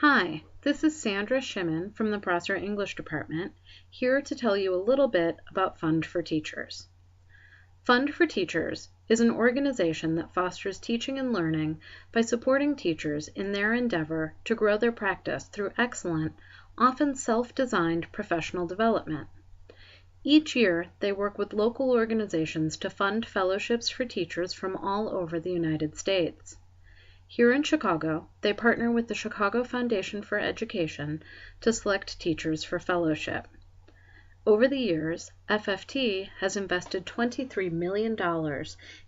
Hi, this is Sandra Shimon from the Prosser English Department, here to tell you a little bit about Fund for Teachers. Fund for Teachers is an organization that fosters teaching and learning by supporting teachers in their endeavor to grow their practice through excellent, often self-designed professional development. Each year, they work with local organizations to fund fellowships for teachers from all over the United States. Here in Chicago, they partner with the Chicago Foundation for Education to select teachers for fellowship. Over the years, FFT has invested $23 million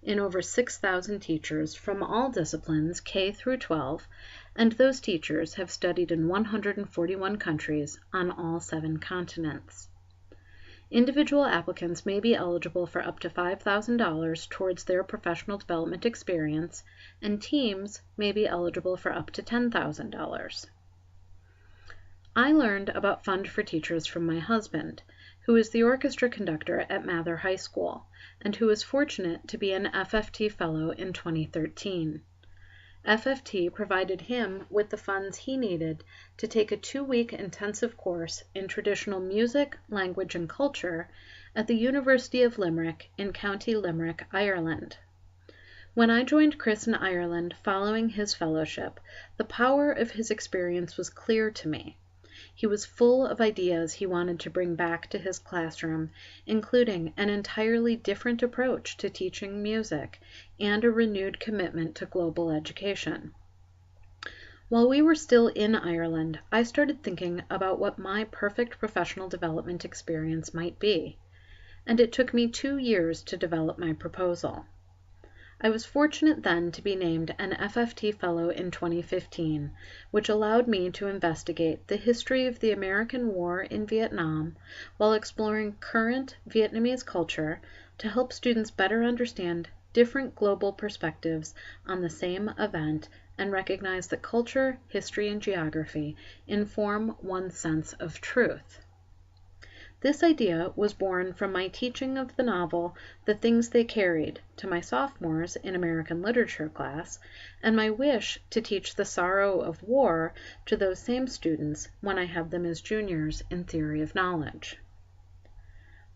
in over 6,000 teachers from all disciplines K through 12, and those teachers have studied in 141 countries on all 7 continents. Individual applicants may be eligible for up to $5,000 towards their professional development experience, and teams may be eligible for up to $10,000. I learned about Fund for Teachers from my husband, who is the orchestra conductor at Mather High School, and who was fortunate to be an FFT Fellow in 2013. FFT provided him with the funds he needed to take a 2-week intensive course in traditional music, language, and culture at the University of Limerick in County Limerick, Ireland. When I joined Chris in Ireland following his fellowship, the power of his experience was clear to me. He was full of ideas he wanted to bring back to his classroom, including an entirely different approach to teaching music and a renewed commitment to global education. While we were still in Ireland, I started thinking about what my perfect professional development experience might be, and it took me 2 years to develop my proposal. I was fortunate then to be named an FFT Fellow in 2015, which allowed me to investigate the history of the American War in Vietnam while exploring current Vietnamese culture to help students better understand different global perspectives on the same event and recognize that culture, history, and geography inform one's sense of truth. This idea was born from my teaching of the novel The Things They Carried to my sophomores in American Literature class, and my wish to teach The Sorrow of War to those same students when I had them as juniors in Theory of Knowledge.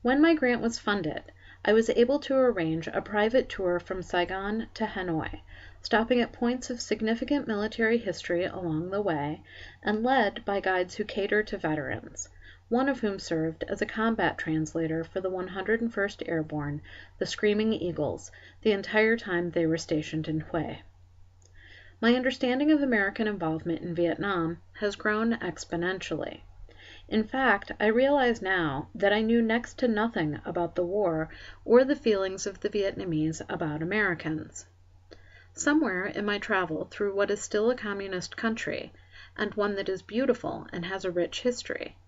When my grant was funded, I was able to arrange a private tour from Saigon to Hanoi, stopping at points of significant military history along the way, and led by guides who cater to veterans, one of whom served as a combat translator for the 101st Airborne, the Screaming Eagles, the entire time they were stationed in Hue. My understanding of American involvement in Vietnam has grown exponentially. In fact, I realize now that I knew next to nothing about the war or the feelings of the Vietnamese about Americans. Somewhere in my travel through what is still a communist country, and one that is beautiful and has a rich history,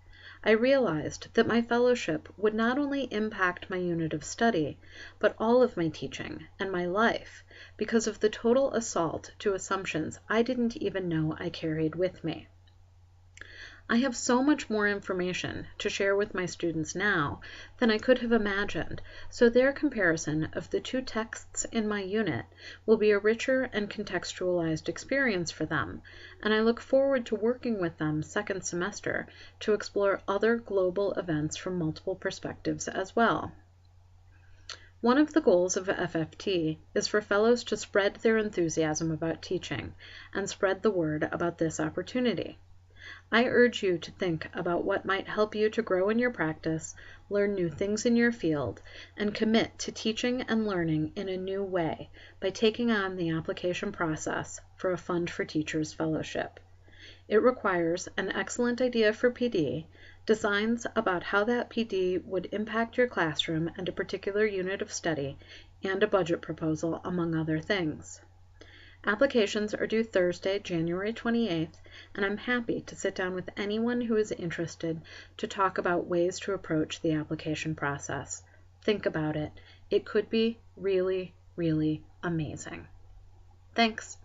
I realized that my fellowship would not only impact my unit of study, but all of my teaching and my life, because of the total assault to assumptions I didn't even know I carried with me. I have so much more information to share with my students now than I could have imagined, so their comparison of the 2 texts in my unit will be a richer and contextualized experience for them, and I look forward to working with them second semester to explore other global events from multiple perspectives as well. One of the goals of FFT is for fellows to spread their enthusiasm about teaching and spread the word about this opportunity. I urge you to think about what might help you to grow in your practice, learn new things in your field, and commit to teaching and learning in a new way by taking on the application process for a Fund for Teachers Fellowship. It requires an excellent idea for PD, designs about how that PD would impact your classroom and a particular unit of study, and a budget proposal, among other things. Applications are due Thursday, January 28th, and I'm happy to sit down with anyone who is interested to talk about ways to approach the application process. Think about it. It could be really, really amazing. Thanks.